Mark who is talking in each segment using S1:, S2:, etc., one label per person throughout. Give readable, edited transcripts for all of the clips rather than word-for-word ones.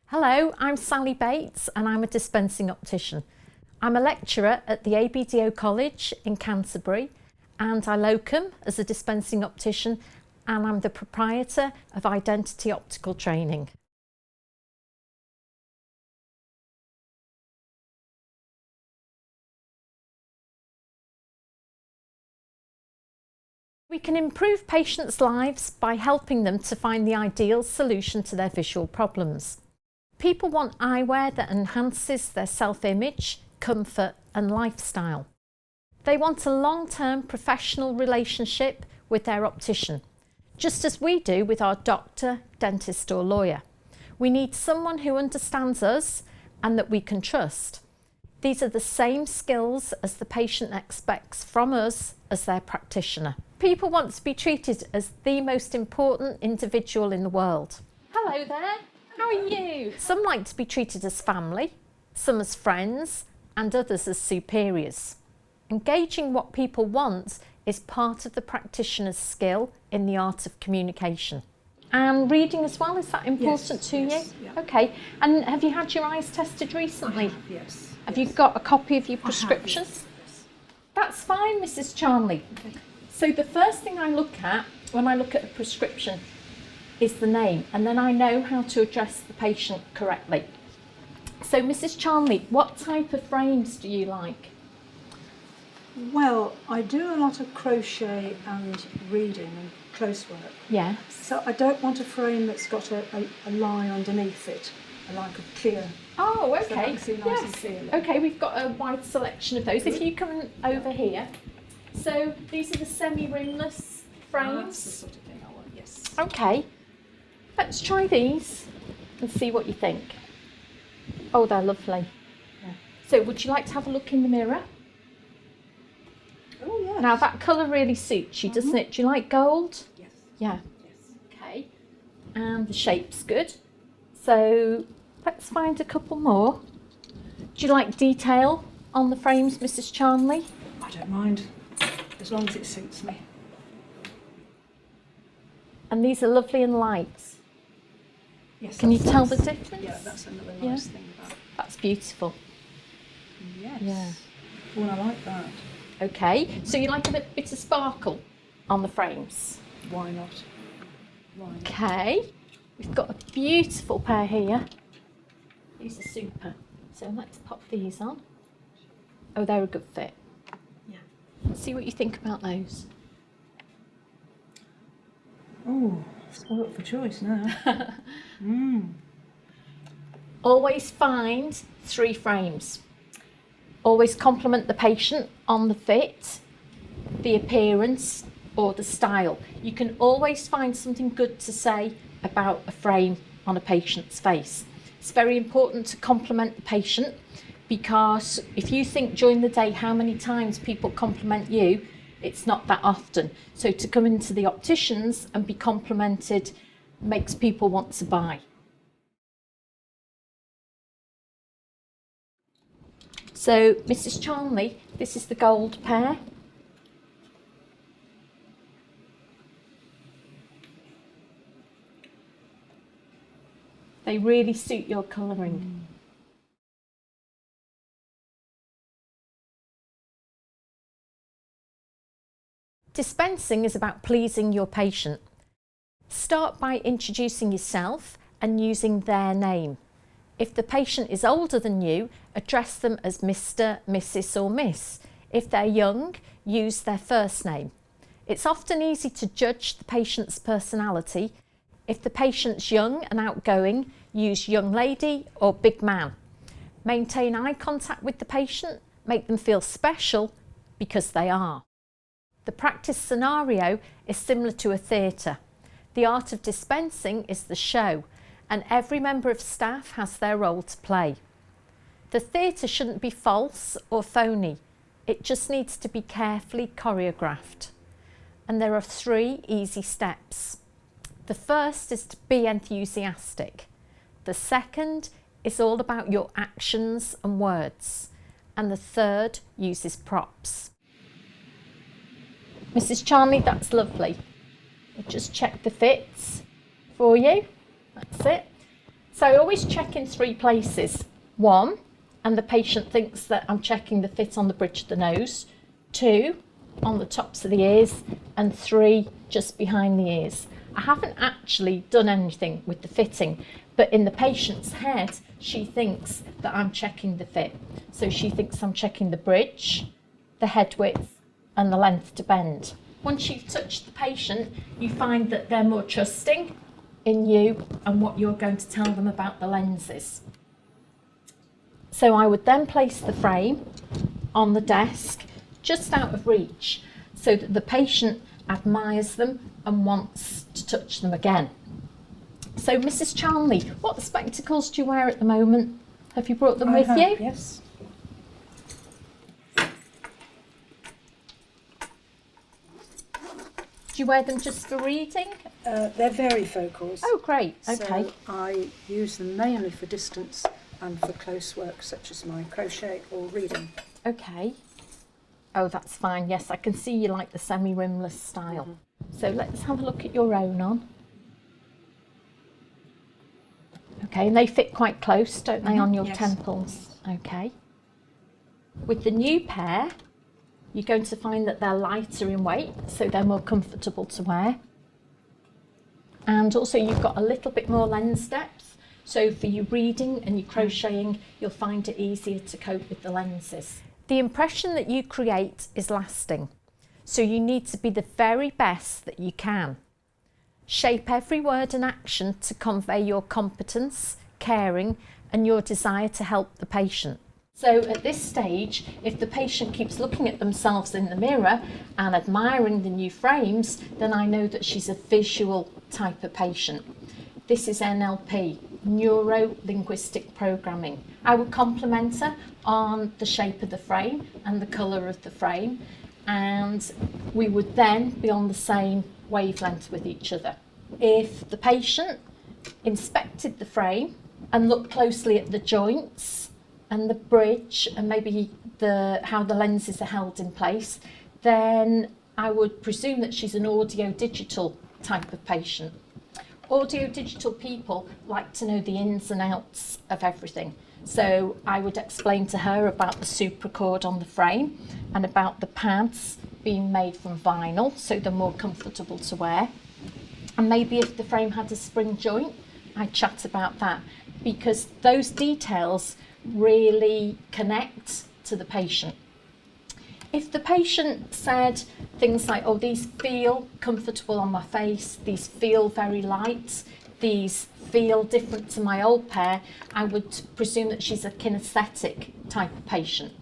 S1: Hello, I'm Sally Bates and I'm a dispensing optician. I'm a lecturer at the ABDO College in Canterbury and I locum as a dispensing optician, and I'm the proprietor of Identity Optical Training. We can improve patients' lives by helping them to find the ideal solution to their visual problems. People want eyewear that enhances their self-image, comfort and lifestyle. They want a long-term professional relationship with their optician, just as we do with our doctor, dentist or lawyer. We need someone who understands us and that we can trust. These are the same skills as the patient expects from us as their practitioner. People want to be treated as the most important individual in the world. Hello there, how are you? Some like to be treated as family, some as friends, and others as superiors. Engaging what people want is part of the practitioner's skill in the art of communication. And reading as well, is that important to you?
S2: Yeah.
S1: Okay, and have you had your eyes tested recently?
S2: Yes.
S1: Have you got a copy of your prescription?
S2: Yes.
S1: That's fine, Mrs. Charnley.
S2: Okay.
S1: So the first thing I look at when I look at a prescription is the name, and then I know how to address the patient correctly. So Mrs. Charnley, what type of frames do you like?
S2: Well, I do a lot of crochet and reading and close work.
S1: Yeah.
S2: So I don't want a frame that's got a line underneath it. I like a clear.
S1: Oh,
S2: So
S1: okay.
S2: I can see nice and clearly.
S1: Okay, we've got a wide selection of those. If you come over here. So these are the semi-rimless
S2: That's the
S1: frames.
S2: sort of thing I want, yes.
S1: Okay, let's try these and see what you think. Oh, they're lovely.
S2: Yeah.
S1: So would you like to have a look in the mirror?
S2: Oh, yes.
S1: Now that colour really suits you, doesn't it? Do you like gold?
S2: Yes.
S1: Yeah.
S2: Yes.
S1: Okay, and the shape's good. So let's find a couple more. Do you like detail on the frames, Mrs. Charnley?
S2: I don't mind, as long as it suits me.
S1: And these are lovely and light.
S2: Yes.
S1: Can you
S2: that's
S1: tell the
S2: nice.
S1: difference?
S2: Yeah, that's another
S1: Yeah.
S2: nice thing about it.
S1: That's beautiful.
S2: Yes.
S1: Yeah.
S2: Well, I like that.
S1: Okay, so you like a bit of sparkle on the frames?
S2: Why not? Why not?
S1: Okay, we've got a beautiful pair here. These are super. So let's pop these on. Oh, they're a good fit.
S2: Yeah.
S1: Let's see what you think about those.
S2: Oh, spoilt for choice now.
S1: Always find 3 frames. Always compliment the patient on the fit, the appearance or the style. You can always find something good to say about a frame on a patient's face. It's very important to compliment the patient, because if you think during the day how many times people compliment you, it's not that often. So to come into the opticians and be complimented makes people want to buy. So Mrs. Charnley, this is the gold pair. They really suit your colouring. Dispensing is about pleasing your patient. Start by introducing yourself and using their name. If the patient is older than you, address them as Mr, Mrs or Miss. If they're young, use their first name. It's often easy to judge the patient's personality. If the patient's young and outgoing, use young lady or big man. Maintain eye contact with the patient, make them feel special because they are. The practice scenario is similar to a theatre. The art of dispensing is the show, and every member of staff has their role to play. The theatre shouldn't be false or phony. It just needs to be carefully choreographed. And there are 3 easy steps. The first is to be enthusiastic. The second is all about your actions and words. And the third uses props. Mrs. Charnley, that's lovely. I'll just check the fits for you. That's it. So I always check in 3 places. 1, and the patient thinks that I'm checking the fit on the bridge of the nose. 2, on the tops of the ears, and 3, just behind the ears. I haven't actually done anything with the fitting, but in the patient's head, she thinks that I'm checking the fit. So she thinks I'm checking the bridge, the head width, and the length to bend. Once you've touched the patient, you find that they're more trusting in you and what you're going to tell them about the lenses. So I would then place the frame on the desk, just out of reach, so that the patient admires them and wants to touch them again. So Mrs. Charnley, what spectacles do you wear at the moment? Have you brought them with you?
S2: Yes.
S1: Do you wear them just for reading?
S2: They're varifocals.
S1: Oh, great. Okay.
S2: So I use them mainly for distance and for close work, such as my crochet or reading.
S1: Okay. Oh, that's fine. Yes, I can see you like the semi-rimless style. So let's have a look at your own on. Okay, and they fit quite close, don't they, on your
S2: Yes.
S1: temples? Okay. With the new pair, you're going to find that they're lighter in weight, so they're more comfortable to wear. And also you've got a little bit more lens depth, so for your reading and your crocheting, you'll find it easier to cope with the lenses. The impression that you create is lasting, so you need to be the very best that you can. Shape every word and action to convey your competence, caring, and your desire to help the patient. So at this stage, if the patient keeps looking at themselves in the mirror and admiring the new frames, then I know that she's a visual type of patient. This is NLP, neuro-linguistic programming. I would compliment her on the shape of the frame and the colour of the frame, and we would then be on the same wavelength with each other. If the patient inspected the frame and looked closely at the joints and the bridge and maybe how the lenses are held in place, then I would presume that she's an audio-digital type of patient. Audio-digital people like to know the ins and outs of everything. So I would explain to her about the supracord on the frame and about the pads being made from vinyl, so they're more comfortable to wear. And maybe if the frame had a spring joint, I'd chat about that, because those details really connect to the patient. If the patient said things like, oh, these feel comfortable on my face, these feel very light, these feel different to my old pair, I would presume that she's a kinesthetic type of patient.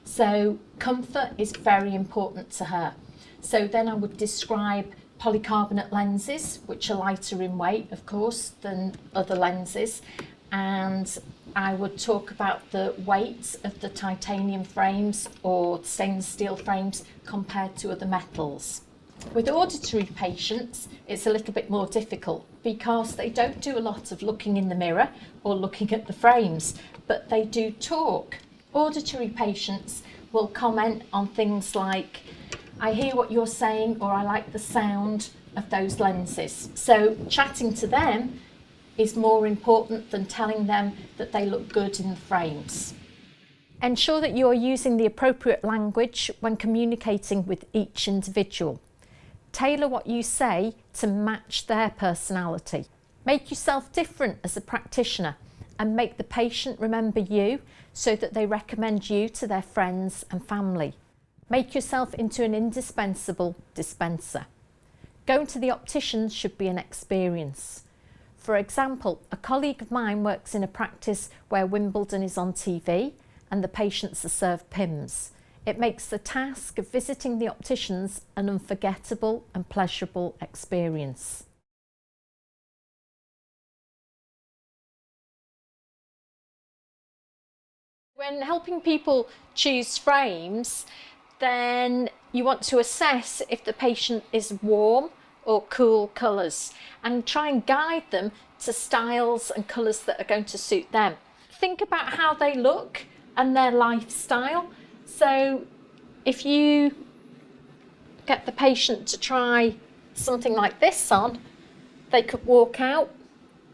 S1: So comfort is very important to her. So then I would describe polycarbonate lenses, which are lighter in weight, of course, than other lenses. And I would talk about the weight of the titanium frames or stainless steel frames compared to other metals. With auditory patients, it's a little bit more difficult because they don't do a lot of looking in the mirror or looking at the frames, but they do talk. Auditory patients will comment on things like, I hear what you're saying, or I like the sound of those lenses. So chatting to them is more important than telling them that they look good in the frames. Ensure that you are using the appropriate language when communicating with each individual. Tailor what you say to match their personality. Make yourself different as a practitioner and make the patient remember you so that they recommend you to their friends and family. Make yourself into an indispensable dispenser. Going to the optician should be an experience. For example, a colleague of mine works in a practice where Wimbledon is on TV and the patients are served PIMS. It makes the task of visiting the opticians an unforgettable and pleasurable experience. When helping people choose frames, then you want to assess if the patient is warm or cool colours and try and guide them to styles and colours that are going to suit them. Think about how they look and their lifestyle. So if you get the patient to try something like this on, they could walk out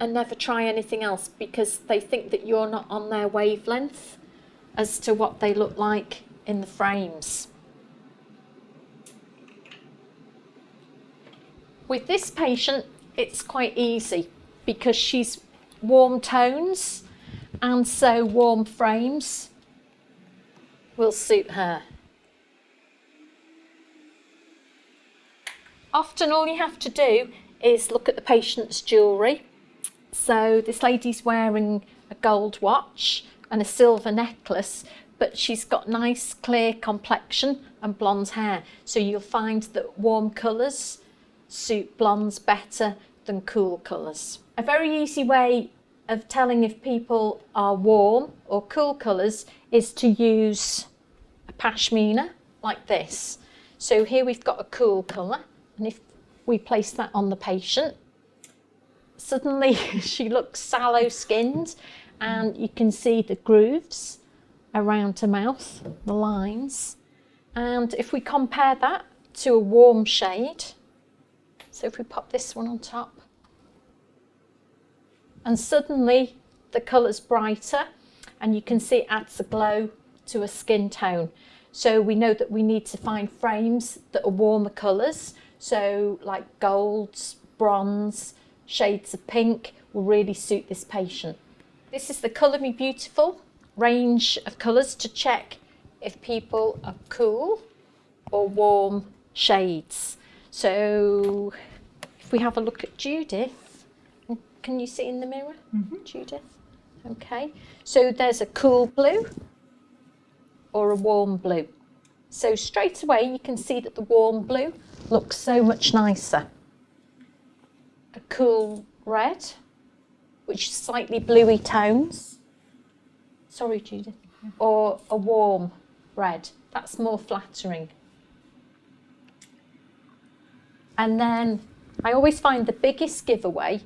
S1: and never try anything else because they think that you're not on their wavelength as to what they look like in the frames. With this patient, it's quite easy because she's warm tones, and so warm frames will suit her. Often all you have to do is look at the patient's jewellery. So this lady's wearing a gold watch and a silver necklace, but she's got nice clear complexion and blonde hair. So you'll find that warm colours suit blondes better than cool colours. A very easy way of telling if people are warm or cool colours is to use a pashmina like this. So here we've got a cool colour, and if we place that on the patient, suddenly she looks sallow skinned, and you can see the grooves around her mouth, the lines. And if we compare that to a warm shade, so if we pop this one on top, and suddenly the colour's brighter, and you can see it adds a glow to a skin tone. So we know that we need to find frames that are warmer colours, so like golds, bronze, shades of pink will really suit this patient. This is the Colour Me Beautiful range of colours to check if people are cool or warm shades. So if we have a look at Judith, can you see in the mirror, Judith? Okay, so there's a cool blue or a warm blue. So straight away you can see that the warm blue looks so much nicer. A cool red, which is slightly bluey tones. Sorry, Judith. Or a warm red, that's more flattering. And then I always find the biggest giveaway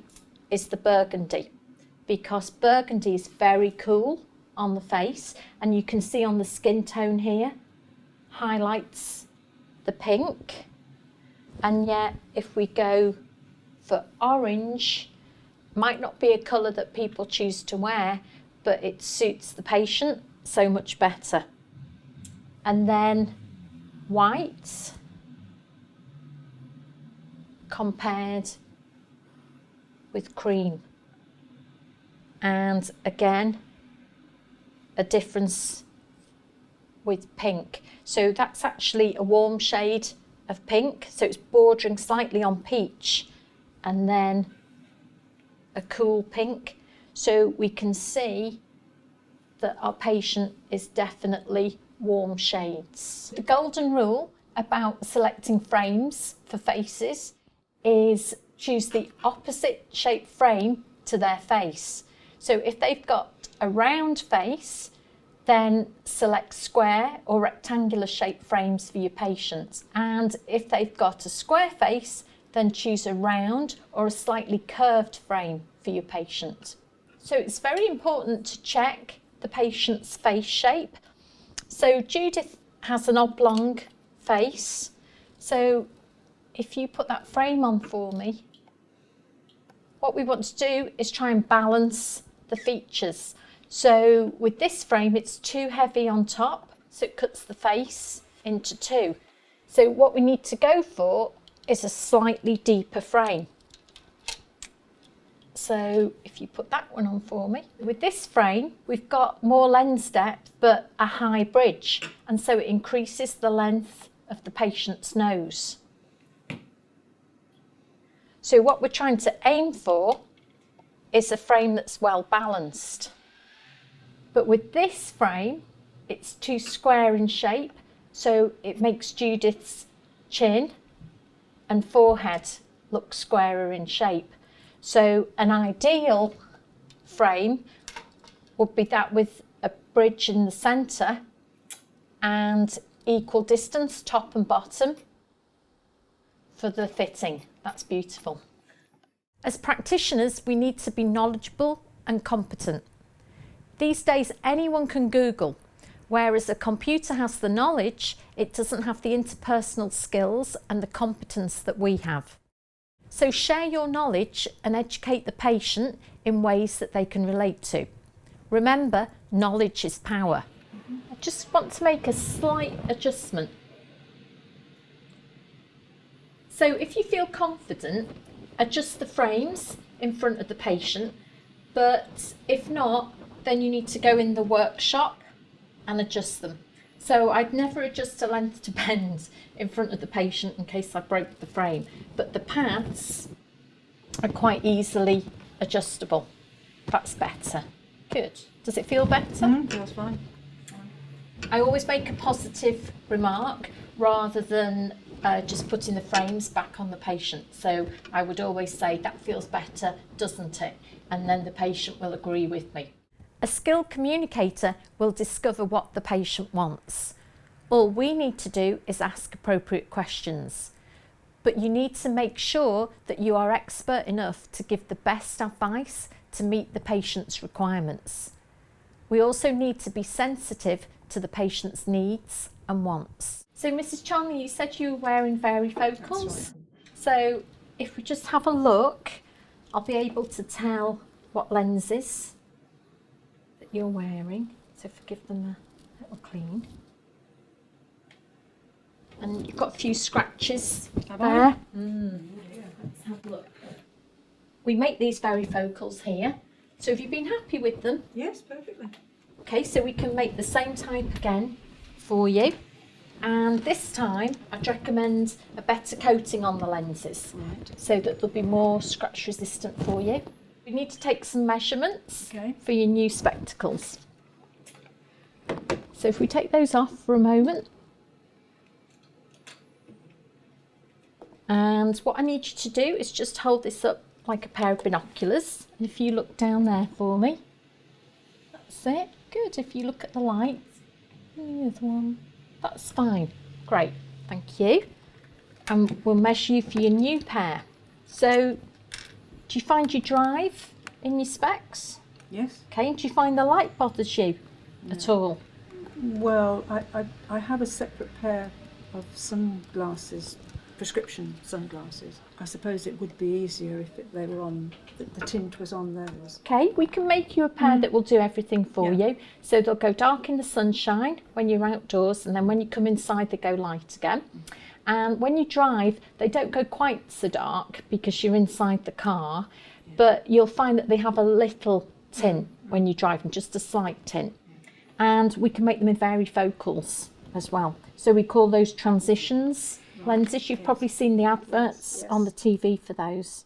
S1: is the burgundy, because burgundy is very cool on the face, and you can see on the skin tone here, highlights the pink. And yet if we go for orange, might not be a colour that people choose to wear, but it suits the patient so much better. And then white compared with cream, and again a difference with pink. So that's actually a warm shade of pink, so it's bordering slightly on peach, and then a cool pink. So we can see that our patient is definitely warm shades. The golden rule about selecting frames for faces is choose the opposite shaped frame to their face. So if they've got a round face, then select square or rectangular shaped frames for your patients. And if they've got a square face, then choose a round or a slightly curved frame for your patient. So it's very important to check the patient's face shape. So Judith has an oblong face. So if you put that frame on for me, what we want to do is try and balance the features. So with this frame, it's too heavy on top, so it cuts the face into two. So what we need to go for is a slightly deeper frame. So if you put that one on for me. With this frame, we've got more lens depth, but a high bridge, and so it increases the length of the patient's nose. So what we're trying to aim for is a frame that's well balanced. But with this frame, it's too square in shape, so it makes Judith's chin and forehead look squarer in shape. So an ideal frame would be that with a bridge in the centre and equal distance top and bottom for the fitting. That's beautiful. As practitioners, we need to be knowledgeable and competent. These days, anyone can Google, whereas a computer has the knowledge, it doesn't have the interpersonal skills and the competence that we have. So share your knowledge and educate the patient in ways that they can relate to. Remember, knowledge is power. I just want to make a slight adjustment. So if you feel confident, adjust the frames in front of the patient, but if not, then you need to go in the workshop and adjust them. So I'd never adjust a length to bend in front of the patient in case I broke the frame, but the pads are quite easily adjustable. That's better. Good. Does it feel better?
S2: Feels fine.
S1: I always make a positive remark rather than just putting the frames back on the patient. So I would always say, that feels better, doesn't it? And then the patient will agree with me. A skilled communicator will discover what the patient wants. All we need to do is ask appropriate questions. But you need to make sure that you are expert enough to give the best advice to meet the patient's requirements. We also need to be sensitive to the patient's needs and wants. So Mrs. Charnley, you said you were wearing varifocals.
S2: That's right.
S1: So if we just have a look, I'll be able to tell what lenses that you're wearing. So forgive them a little clean. And you've got a few scratches there. Let's have a look. We make these varifocals here. So have you been happy with them?
S2: Yes, perfectly.
S1: Okay, so we can make the same type again for you. And this time, I'd recommend a better coating on the lenses,
S2: Right.
S1: so that they'll be more scratch resistant for you. We need to take some measurements
S2: Okay.
S1: for your new spectacles. So if we take those off for a moment. And what I need you to do is just hold this up like a pair of binoculars. And if you look down there for me, that's it. Good. If you look at the light, here's one. That's fine. Great. Thank you. And we'll measure you for your new pair. So, do you find you drive in your specs?
S2: Yes.
S1: Okay. Do you find the light bothers you at all?
S2: Well, I have a separate pair of sunglasses, prescription sunglasses. I suppose it would be easier if they were on, the tint was on those.
S1: Okay, we can make you a pair that will do everything for you. So they'll go dark in the sunshine when you're outdoors, and then when you come inside they go light again. And when you drive, they don't go quite so dark because you're inside the car, but you'll find that they have a little tint when you drive them, just a slight tint. And we can make them in varifocals as well. So we call those transitions lenses. You've probably seen the adverts on the TV for those.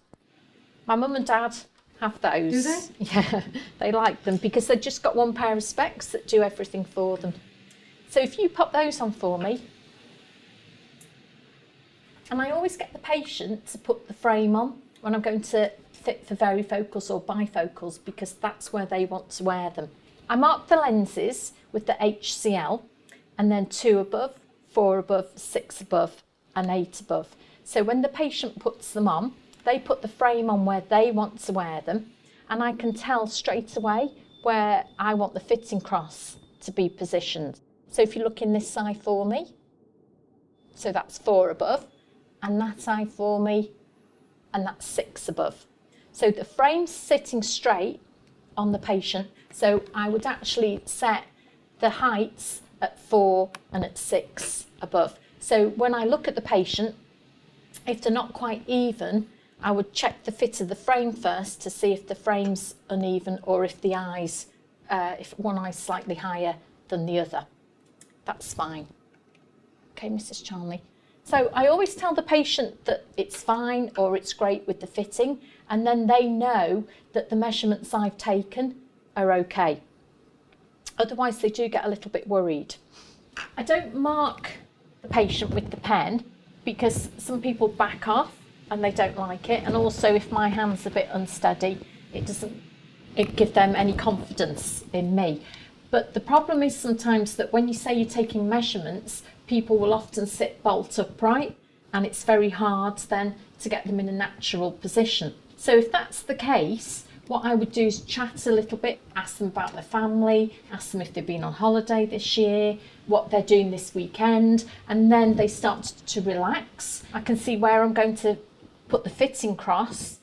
S1: My mum and dad have those.
S2: Do they?
S1: Yeah, they like them because they've just got one pair of specs that do everything for them. So if you pop those on for me. And I always get the patient to put the frame on when I'm going to fit for varifocals or bifocals because that's where they want to wear them. I mark the lenses with the HCL and then 2 above, 4 above, 6 above and 8 above. So when the patient puts them on, they put the frame on where they want to wear them, and I can tell straight away where I want the fitting cross to be positioned. So if you look in this side for me, so that's 4 above, and that side for me, and that's 6 above. So the frame's sitting straight on the patient, so I would actually set the heights at 4 and at 6 above. So when I look at the patient, if they're not quite even, I would check the fit of the frame first to see if the frame's uneven or if the eyes, if one eye's slightly higher than the other. That's fine. Okay, Mrs. Charnley. So I always tell the patient that it's fine or it's great with the fitting, and then they know that the measurements I've taken are okay. Otherwise they do get a little bit worried. I don't mark the patient with the pen because some people back off and they don't like it, and also if my hand's a bit unsteady it doesn't give them any confidence in me. But the problem is sometimes that when you say you're taking measurements, people will often sit bolt upright and it's very hard then to get them in a natural position. So if that's the case, what I would do is chat a little bit, ask them about their family, ask them if they've been on holiday this year, what they're doing this weekend, and then they start to relax. I can see where I'm going to put the fitting cross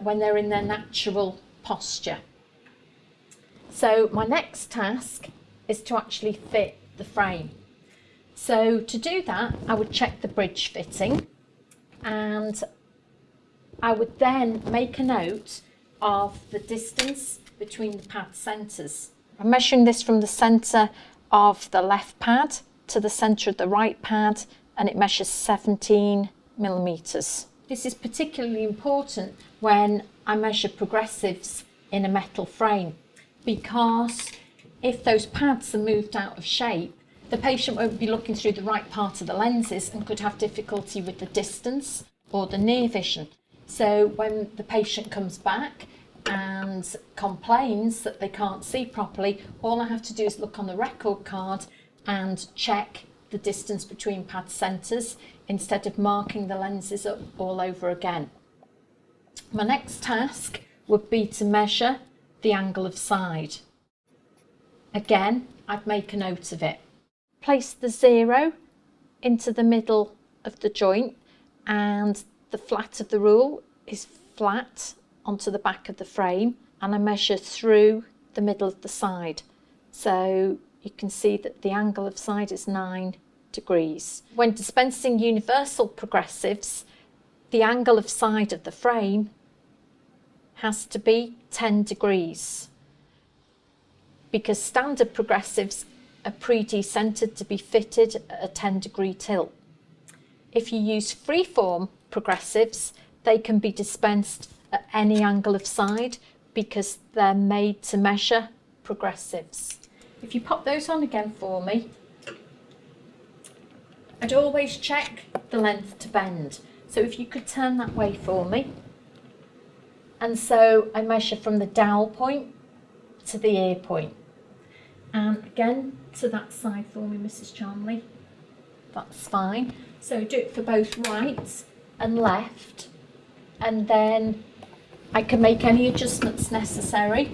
S1: when they're in their natural posture. So my next task is to actually fit the frame. So to do that, I would check the bridge fitting, and I would then make a note of the distance between the pad centres. I'm measuring this from the centre of the left pad to the centre of the right pad, and it measures 17 millimetres. This is particularly important when I measure progressives in a metal frame, because if those pads are moved out of shape, the patient won't be looking through the right part of the lenses and could have difficulty with the distance or the near vision. So when the patient comes back and complains that they can't see properly, all I have to do is look on the record card and check the distance between pad centres instead of marking the lenses up all over again. My next task would be to measure the angle of side. Again, I'd make a note of it. Place the 0 into the middle of the joint, and the flat of the rule is flat onto the back of the frame, and I measure through the middle of the side. So you can see that the angle of side is 9 degrees. When dispensing universal progressives, the angle of side of the frame has to be 10 degrees, because standard progressives are pre-decentered to be fitted at a 10-degree tilt. If you use freeform progressives, they can be dispensed at any angle of side because they're made to measure progressives. If you pop those on again for me, I'd always check the length to bend. So if you could turn that way for me. And so I measure from the dowel point to the ear point. And again, to that side for me, Mrs. Charmley. That's fine. So do it for both right and left. And then I can make any adjustments necessary.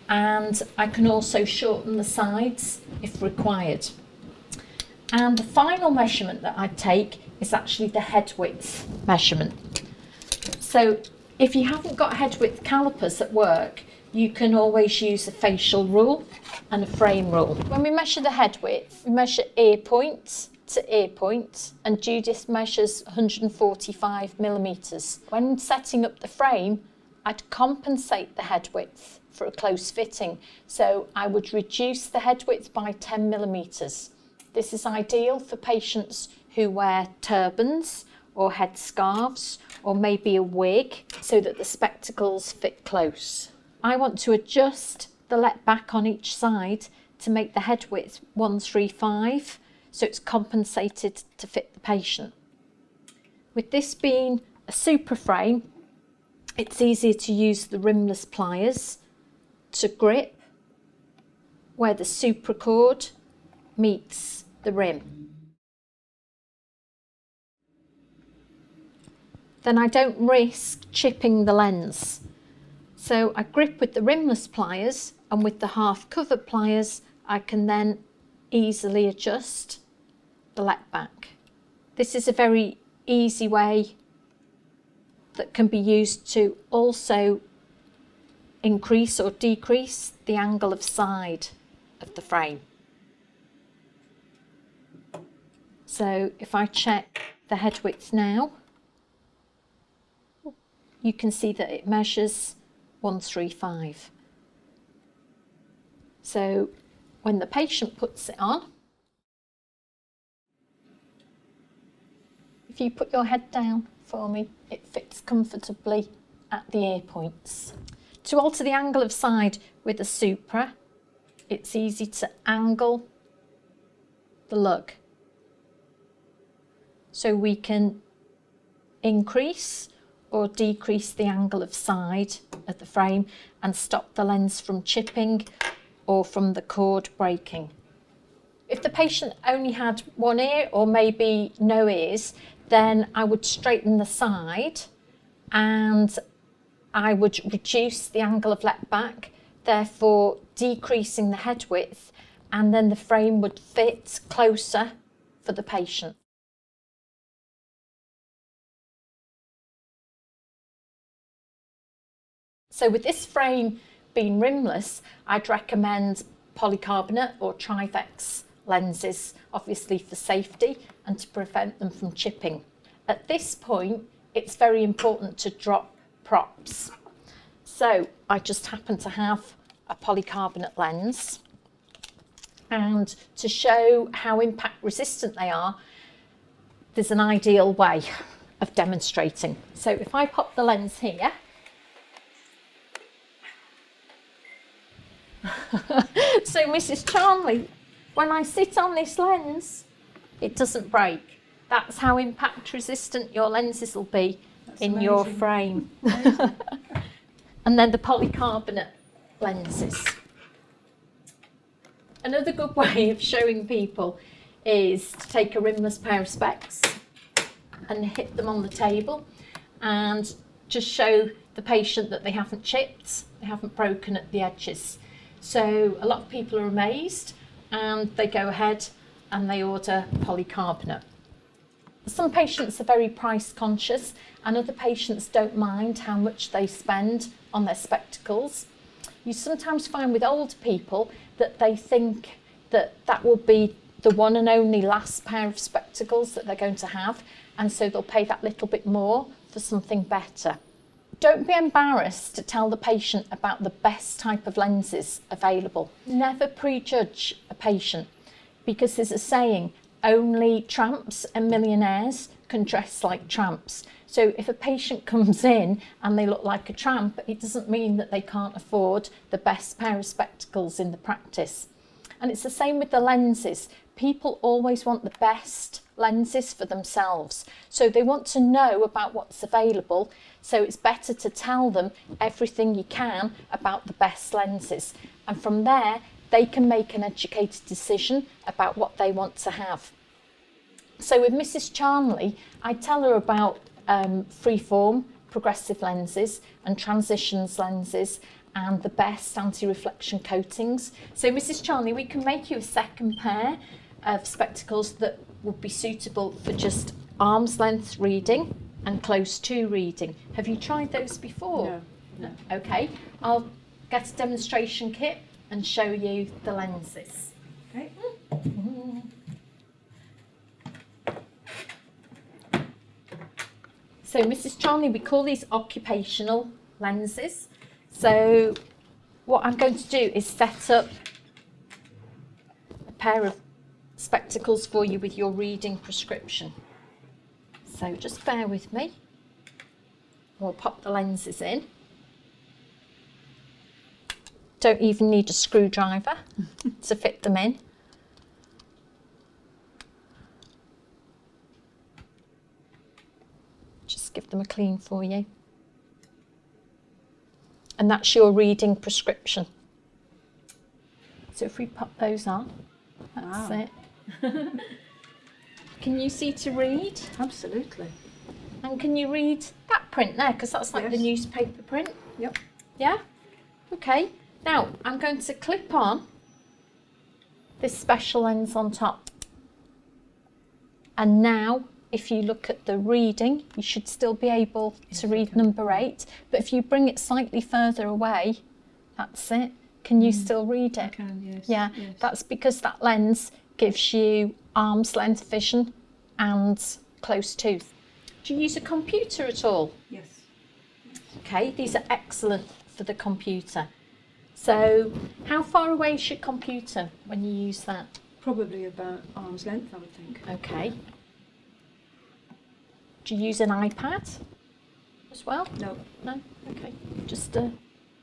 S1: And I can also shorten the sides if required. And the final measurement that I take is actually the head width measurement. So if you haven't got head width calipers at work, you can always use a facial rule and a frame rule. When we measure the head width, we measure ear point to ear point, and Judith measures 145 millimetres. When setting up the frame, I'd compensate the head width for a close fitting. So I would reduce the head width by 10 millimetres. This is ideal for patients who wear turbans or head scarves or maybe a wig, so that the spectacles fit close. I want to adjust the let back on each side to make the head width 135, so it's compensated to fit the patient. With this being a super frame, it's easier to use the rimless pliers to grip where the supracord meets the rim. Then I don't risk chipping the lens. So I grip with the rimless pliers, and with the half covered pliers I can then easily adjust the let back. This is a very easy way that can be used to also increase or decrease the angle of side of the frame. So if I check the head width now, you can see that it measures 135. So when the patient puts it on, if you put your head down for me, it fits comfortably at the ear points. To alter the angle of side with a supra, it's easy to angle the lug. So we can increase or decrease the angle of side of the frame and stop the lens from chipping or from the cord breaking. If the patient only had one ear or maybe no ears, then I would straighten the side and I would reduce the angle of let back, therefore decreasing the head width, and then the frame would fit closer for the patient. So with this frame being rimless, I'd recommend polycarbonate or Trivex lenses, obviously for safety and to prevent them from chipping. At this point, it's very important to drop props. So I just happen to have a polycarbonate lens, and to show how impact resistant they are, there's an ideal way of demonstrating. So if I pop the lens here, so Mrs. Charnley, when I sit on this lens, it doesn't break. That's how impact resistant your lenses will be. That's in amazing. Your frame. And then the polycarbonate lenses. Another good way of showing people is to take a rimless pair of specs and hit them on the table and just show the patient that they haven't chipped, they haven't broken at the edges. So a lot of people are amazed and they go ahead and they order polycarbonate. Some patients are very price conscious and other patients don't mind how much they spend on their spectacles. You sometimes find with older people that they think that that will be the one and only last pair of spectacles that they're going to have, and so they'll pay that little bit more for something better. Don't be embarrassed to tell the patient about the best type of lenses available. Never prejudge a patient, because there's a saying, only tramps and millionaires can dress like tramps. So if a patient comes in and they look like a tramp, it doesn't mean that they can't afford the best pair of spectacles in the practice. And it's the same with the lenses. People always want the best lenses for themselves. So they want to know about what's available. So it's better to tell them everything you can about the best lenses. And from there, they can make an educated decision about what they want to have. So with Mrs. Charnley, I tell her about freeform progressive lenses and transitions lenses and the best anti-reflection coatings. So Mrs. Charnley, we can make you a second pair of spectacles that would be suitable for just arm's length reading and close to reading. Have you tried those before?
S2: No.
S1: Okay, I'll get a demonstration kit and show you the lenses.
S2: Okay.
S1: So Mrs. Charnley, we call these occupational lenses. So what I'm going to do is set up a pair of spectacles for you with your reading prescription. So just bear with me. We'll pop the lenses in. Don't even need a screwdriver to fit them in. Just give them a clean for you. And that's your reading prescription. So if we pop those on, that's it. Can you see to read?
S2: Absolutely.
S1: And can you read that print there? Because that's like the newspaper print.
S2: Yep.
S1: Yeah? Okay. Now, I'm going to clip on this special lens on top. And now, if you look at the reading, you should still be able to read number 8. But if you bring it slightly further away, that's it. Can you still read it?
S2: I can, yes.
S1: Yeah,
S2: yes.
S1: That's because that lens gives you arm's length vision and close to. Do you use a computer at all?
S2: Yes.
S1: Okay, these are excellent for the computer. So how far away is your computer when you use that?
S2: Probably about arm's length, I would think.
S1: Okay. Do you use an iPad as well?
S2: No.
S1: No? Okay. Just a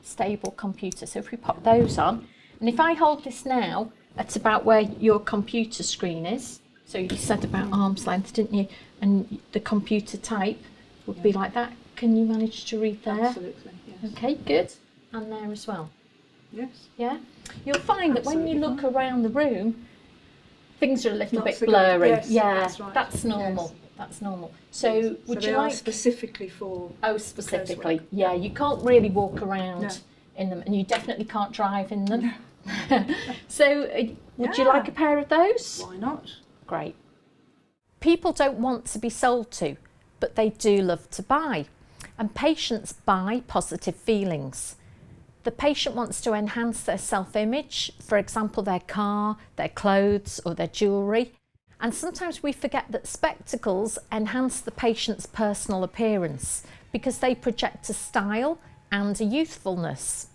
S1: stable computer. So if we pop those on, and if I hold this now at about where your computer screen is, so you said about arm's length, didn't you? And the computer type would be like that. Can you manage to read there?
S2: Absolutely, yes.
S1: Okay, good. And there as well.
S2: Yes.
S1: Yeah? You'll find that when you look around the room, things are a little bit
S2: so
S1: blurry.
S2: good. Yes,
S1: yeah,
S2: that's right.
S1: That's normal.
S2: Yes.
S1: That's normal. So would
S2: they
S1: you
S2: are
S1: like
S2: specifically for?
S1: Oh, specifically. Yeah, you can't really walk around
S2: No.
S1: in them, and you definitely can't drive in them. So would you
S2: Yeah.
S1: like a pair of those?
S2: Why not?
S1: Great. People don't want to be sold to, but they do love to buy. and patients buy positive feelings. The patient wants to enhance their self-image, for example, their car, their clothes or their jewellery. And sometimes we forget that spectacles enhance the patient's personal appearance because they project a style and a youthfulness.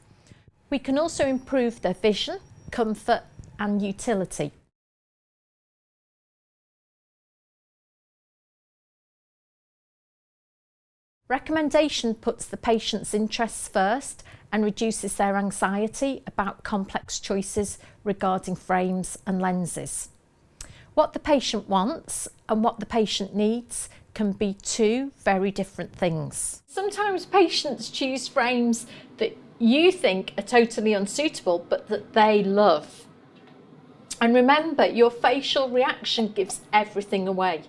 S1: We can also improve their vision, comfort and utility. Recommendation puts the patient's interests first and reduces their anxiety about complex choices regarding frames and lenses. What the patient wants and what the patient needs can be two very different things. Sometimes patients choose frames that you think are totally unsuitable but that they love. And remember, your facial reaction gives everything away.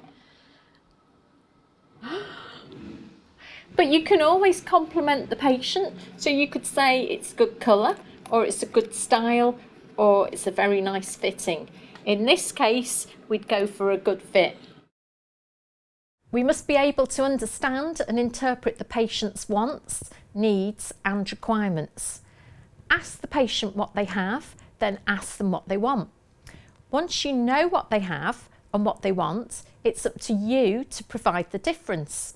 S1: But you can always compliment the patient. So you could say it's good colour, or it's a good style, or it's a very nice fitting. In this case, we'd go for a good fit. We must be able to understand and interpret the patient's wants, needs and requirements. Ask the patient what they have, then ask them what they want. Once you know what they have and what they want, it's up to you to provide the difference.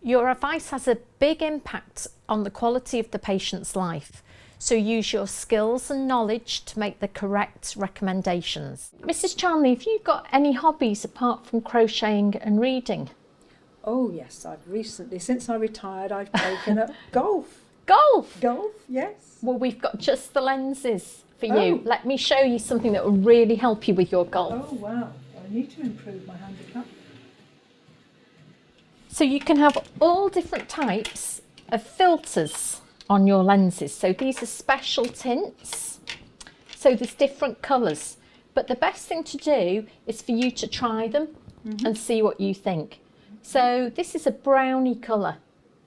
S1: Your advice has a big impact on the quality of the patient's life, so use your skills and knowledge to make the correct recommendations. Mrs. Charnley, have you got any hobbies apart from crocheting and reading?
S2: Oh yes, I've recently, since I retired, I've taken up golf.
S1: Golf?
S2: Golf, yes.
S1: Well, we've got just the lenses for
S2: Oh.
S1: you. Let me show you something that will really help you with your golf.
S2: Oh wow, I need to improve my handicap.
S1: So you can have all different types of filters on your lenses. So these are special tints. So there's different colours. But the best thing to do is for you to try them and see what you think. So this is a brownie colour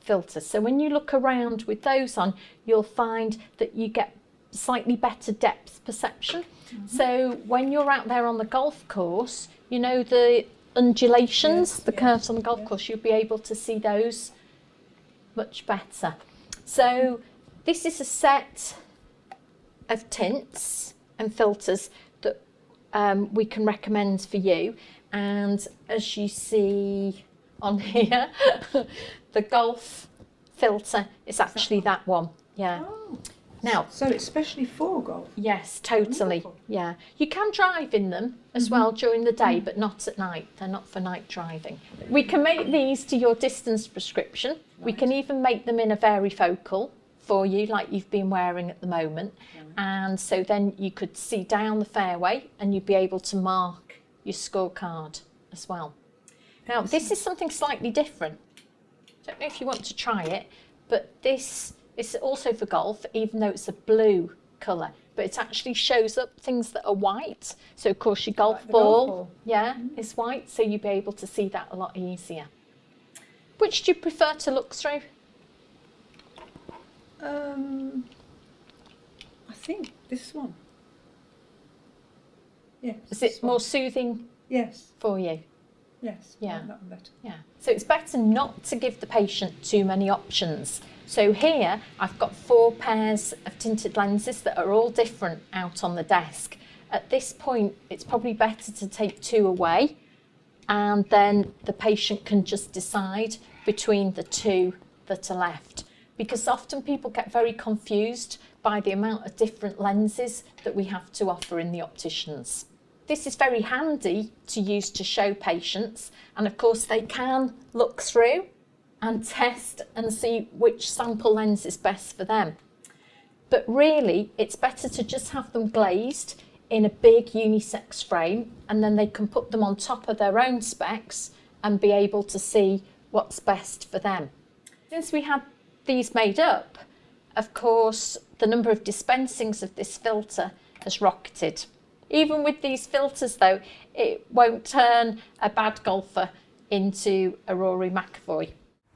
S1: filter. So when you look around with those on, you'll find that you get slightly better depth perception. So when you're out there on the golf course, you know the undulations, the curves on the golf course, you'll be able to see those much better. So this is a set of tints and filters that we can recommend for you. And as you see on here, the golf filter is actually that one. Yeah.
S2: Oh.
S1: Now,
S2: So it's especially for golf?
S1: yes, totally.
S2: Wonderful.
S1: Yeah. You can drive in them as well during the day, but not at night. They're not for night driving. We can make these to your distance prescription. We can even make them in a varifocal for you, like you've been wearing at the moment. And so then you could see down the fairway and you'd be able to mark your scorecard as well. Now, this is something slightly different. I don't know if you want to try it, but this is also for golf, even though it's a blue colour, but it actually shows up things that are white. So of course your golf ball, is white, so you'll be able to see that a lot easier. Which do you prefer to look through?
S2: I think this one. Yes.
S1: Is it more soothing
S2: Yes.
S1: for you?
S2: Yes.
S1: Yeah.
S2: I like that one better.
S1: Yeah. So it's better not to give the patient too many options. So here I've got 4 pairs of tinted lenses that are all different out on the desk. At this point, it's probably better to take 2 away, and then the patient can just decide between the 2 that are left. Because often people get very confused by the amount of different lenses that we have to offer in the opticians. This is very handy to use to show patients, and of course they can look through and test and see which sample lens is best for them. But really, it's better to just have them glazed in a big unisex frame, and then they can put them on top of their own specs and be able to see what's best for them. Since we had these made up, of course, the number of dispensings of this filter has rocketed. Even with these filters though, it won't turn a bad golfer into a Rory McIlroy.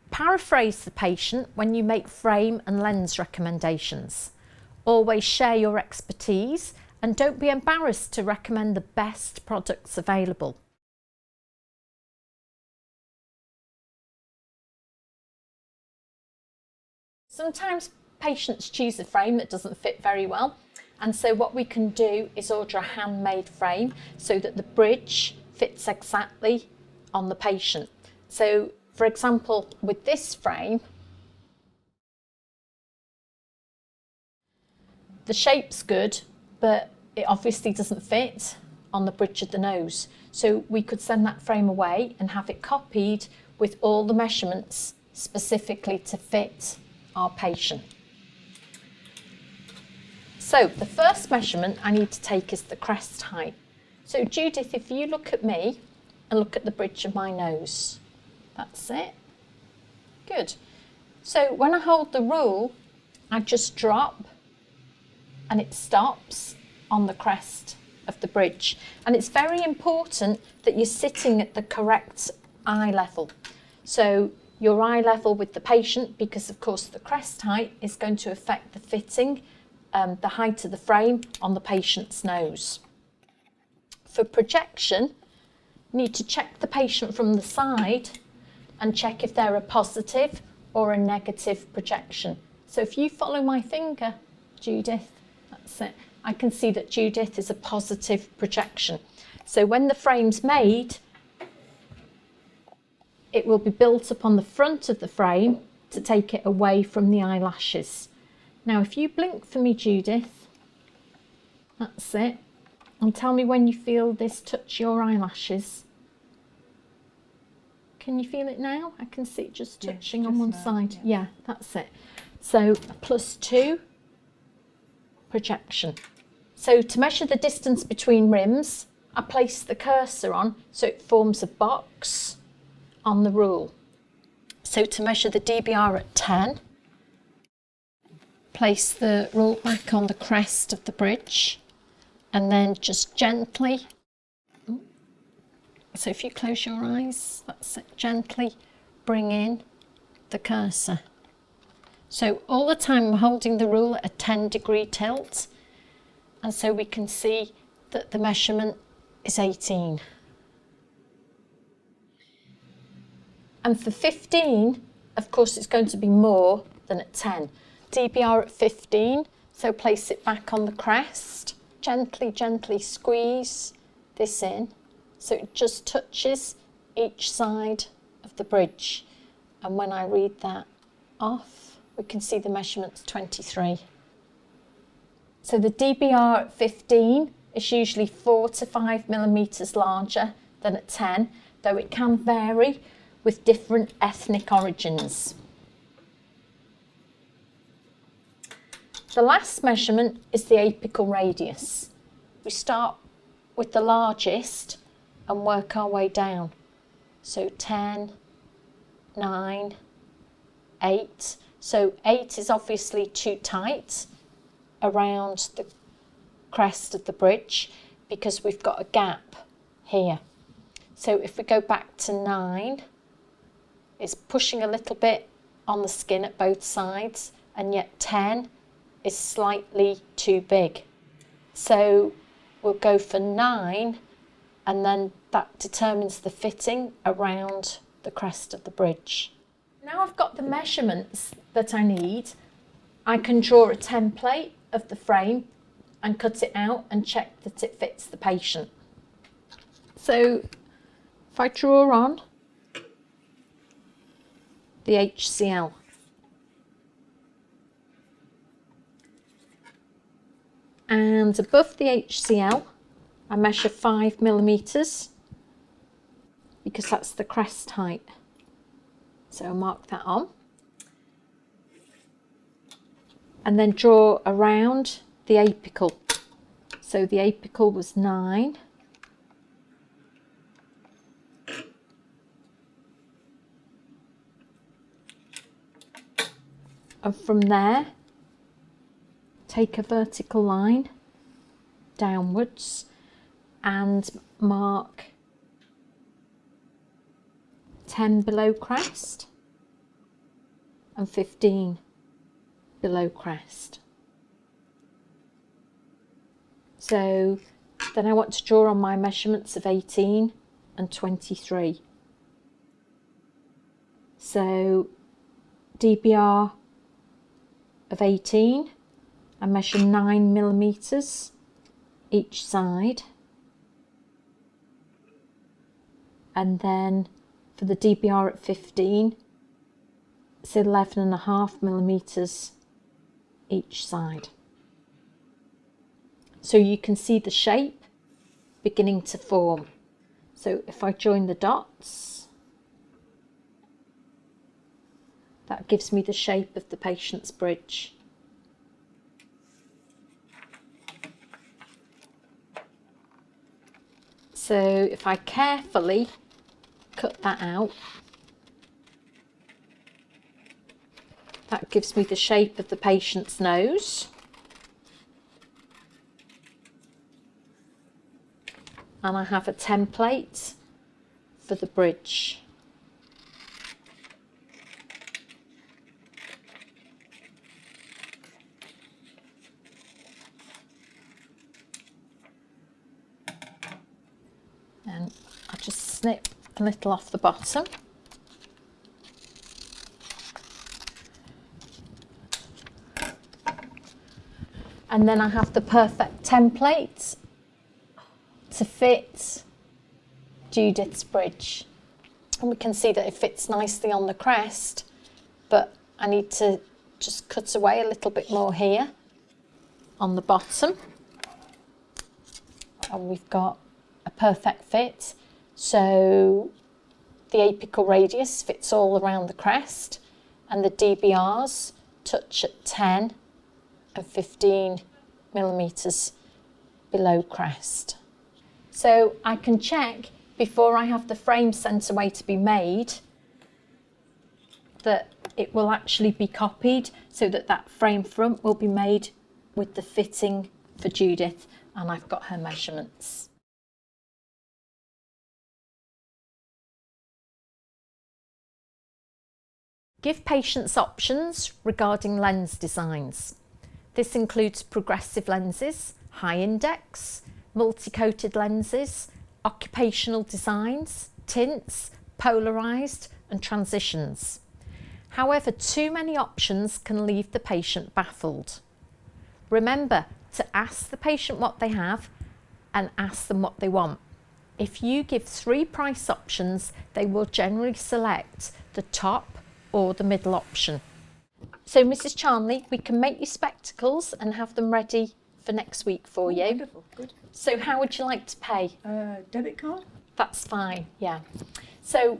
S1: Paraphrase the patient when you make frame and lens recommendations. Always share your expertise and don't be embarrassed to recommend the best products available. Sometimes patients choose a frame that doesn't fit very well, and so what we can do is order a handmade frame so that the bridge fits exactly on the patient. So for example, with this frame, the shape's good, but it obviously doesn't fit on the bridge of the nose. So we could send that frame away and have it copied with all the measurements specifically to fit our patient. So the first measurement I need to take is the crest height. So Judith, if you look at me and look at the bridge of my nose, that's it. Good. So when I hold the rule, I just drop and it stops on the crest of the bridge. And it's very important that you're sitting at the correct eye level. So your eye level with the patient, because of course the crest height is going to affect the fitting, the height of the frame on the patient's nose. For projection, you need to check the patient from the side and check if they're a positive or a negative projection. So if you follow my finger, Judith, that's it. I can see that Judith is a positive projection. So when the frame's made, it will be built up on the front of the frame to take it away from the eyelashes. Now, if you blink for me, Judith, that's it, and tell me when you feel this touch your eyelashes. Can you feel it now? I can see it just touching on one side. Yeah, that's it. So +2 projection. So to measure the distance between rims, I place the cursor on so it forms a box on the rule. So to measure the DBR at 10, place the rule back on the crest of the bridge and then just gently, so if you close your eyes, that's it, gently bring in the cursor. So all the time I'm holding the rule at a 10-degree tilt, and so we can see that the measurement is 18. And for 15, of course, it's going to be more than at 10. DBR at 15, so place it back on the crest. Gently, gently squeeze this in so it just touches each side of the bridge. And when I read that off, we can see the measurement's 23. So the DBR at 15 is usually 4 to 5 millimetres larger than at 10, though it can vary with different ethnic origins. The last measurement is the apical radius. We start with the largest and work our way down. So 10, 9, 8. So 8 is obviously too tight around the crest of the bridge because we've got a gap here. So if we go back to 9, it's pushing a little bit on the skin at both sides, and yet 10 is slightly too big. So we'll go for 9, and then that determines the fitting around the crest of the bridge. Now I've got the measurements that I need, I can draw a template of the frame and cut it out and check that it fits the patient. So if I draw on the HCL, and above the HCL I measure 5 millimetres because that's the crest height. So I'll mark that on and then draw around the apical. So the apical was 9. And from there, take a vertical line downwards and mark 10 below crest and 15 below crest. So then I want to draw on my measurements of 18 and 23. So DBR of 18 and measure 9mm each side. And then for the DBR at 15, it's 11.5mm each side. So you can see the shape beginning to form. So if I join the dots, that gives me the shape of the patient's bridge. So if I carefully cut that out, that gives me the shape of the patient's nose. And I have a template for the bridge. And I'll just snip a little off the bottom. And then I have the perfect template to fit Judith's bridge. And we can see that it fits nicely on the crest, but I need to just cut away a little bit more here on the bottom. And we've got a perfect fit. So the apical radius fits all around the crest, and the DBRs touch at 10 and 15mm below crest. So I can check before I have the frame sent away to be made that it will actually be copied, so that that frame front will be made with the fitting for Judith, and I've got her measurements. Give patients options regarding lens designs. This includes progressive lenses, high index, multi-coated lenses, occupational designs, tints, polarised and transitions. However, too many options can leave the patient baffled. Remember to ask the patient what they have and ask them what they want. If you give 3 price options, they will generally select the top or the middle option. So Mrs. Charnley, we can make your spectacles and have them ready for next week for you.
S2: Wonderful, good.
S1: So how would you like to pay?
S2: Debit card?
S1: That's fine, yeah. So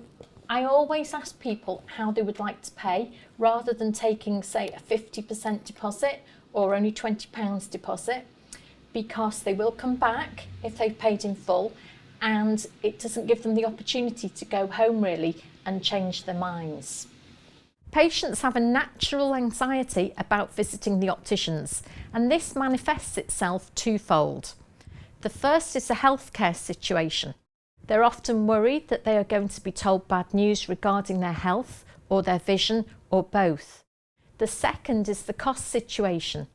S1: I always ask people how they would like to pay, rather than taking, say, a 50% deposit or only £20 deposit, because they will come back if they've paid in full, and it doesn't give them the opportunity to go home really and change their minds. Patients have a natural anxiety about visiting the opticians, and this manifests itself twofold. The first is a healthcare situation. They're often worried that they are going to be told bad news regarding their health or their vision or both. The second is the cost situation.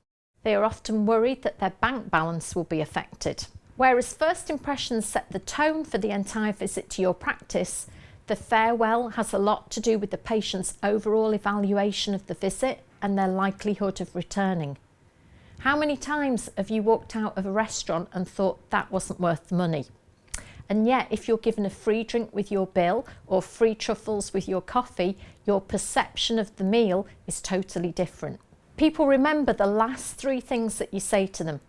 S1: They are often worried that their bank balance will be affected. Whereas first impressions set the tone for the entire visit to your practice, the farewell has a lot to do with the patient's overall evaluation of the visit and their likelihood of returning. How many times have you walked out of a restaurant and thought that wasn't worth the money? And yet, if you're given a free drink with your bill or free truffles with your coffee, your perception of the meal is totally different. People remember the last 3 things that you say to them.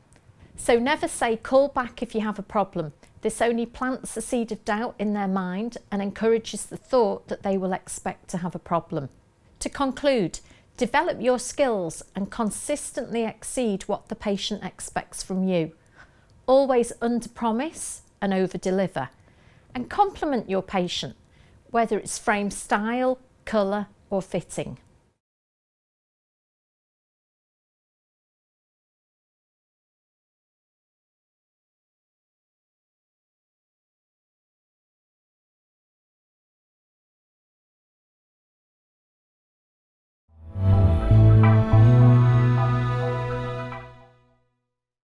S1: So never say call back if you have a problem. This only plants a seed of doubt in their mind and encourages the thought that they will expect to have a problem. To conclude, develop your skills and consistently exceed what the patient expects from you. Always under-promise and over-deliver. And compliment your patient, whether it's frame style, colour or fitting.